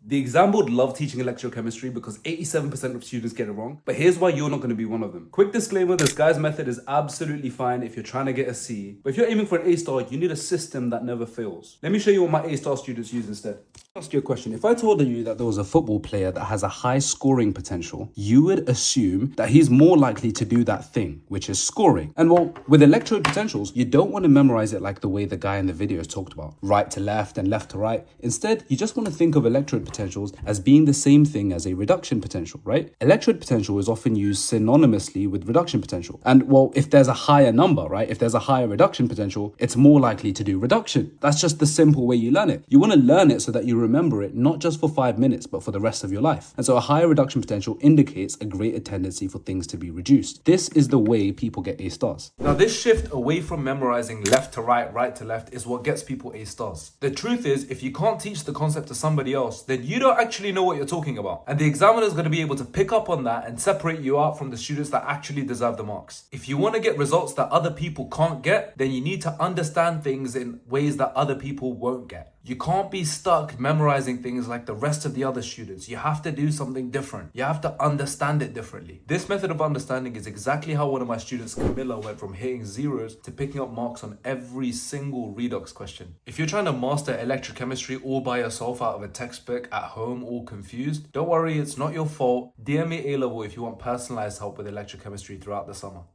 The exam board love teaching electrochemistry because 87% of students get it wrong, but here's why you're not going to be one of them. Quick disclaimer, this guy's method is absolutely fine if you're trying to get a C, but if you're aiming for an A star, you need a system that never fails. Let me show you what my A star students use instead. Ask you a question. If I told you that there was a football player that has a high scoring potential, you would assume that he's more likely to do that thing, which is scoring. And well, with electrode potentials, you don't want to memorize it like the way the guy in the video has talked about, right to left and left to right. Instead, you just want to think of electrode potentials as being the same thing as a reduction potential, right? Electrode potential is often used synonymously with reduction potential. And well, if there's a higher number, right? If there's a higher reduction potential, it's more likely to do reduction. That's just the simple way you learn it. You want to learn it so that you remember it not just for 5 minutes, but for the rest of your life. And so a higher reduction potential indicates a greater tendency for things to be reduced. This is the way people get A stars. Now, this shift away from memorizing left to right, right to left is what gets people A stars. The truth is, if you can't teach the concept to somebody else, then you don't actually know what you're talking about. And the examiner is going to be able to pick up on that and separate you out from the students that actually deserve the marks. If you want to get results that other people can't get, then you need to understand things in ways that other people won't get. You can't be stuck memorizing things like the rest of the other students. You have to do something different. You have to understand it differently. This method of understanding is exactly how one of my students, Camilla, went from hitting zeros to picking up marks on every single redox question. If you're trying to master electrochemistry all by yourself out of a textbook at home, all confused, don't worry, it's not your fault. DM me A-level if you want personalized help with electrochemistry throughout the summer.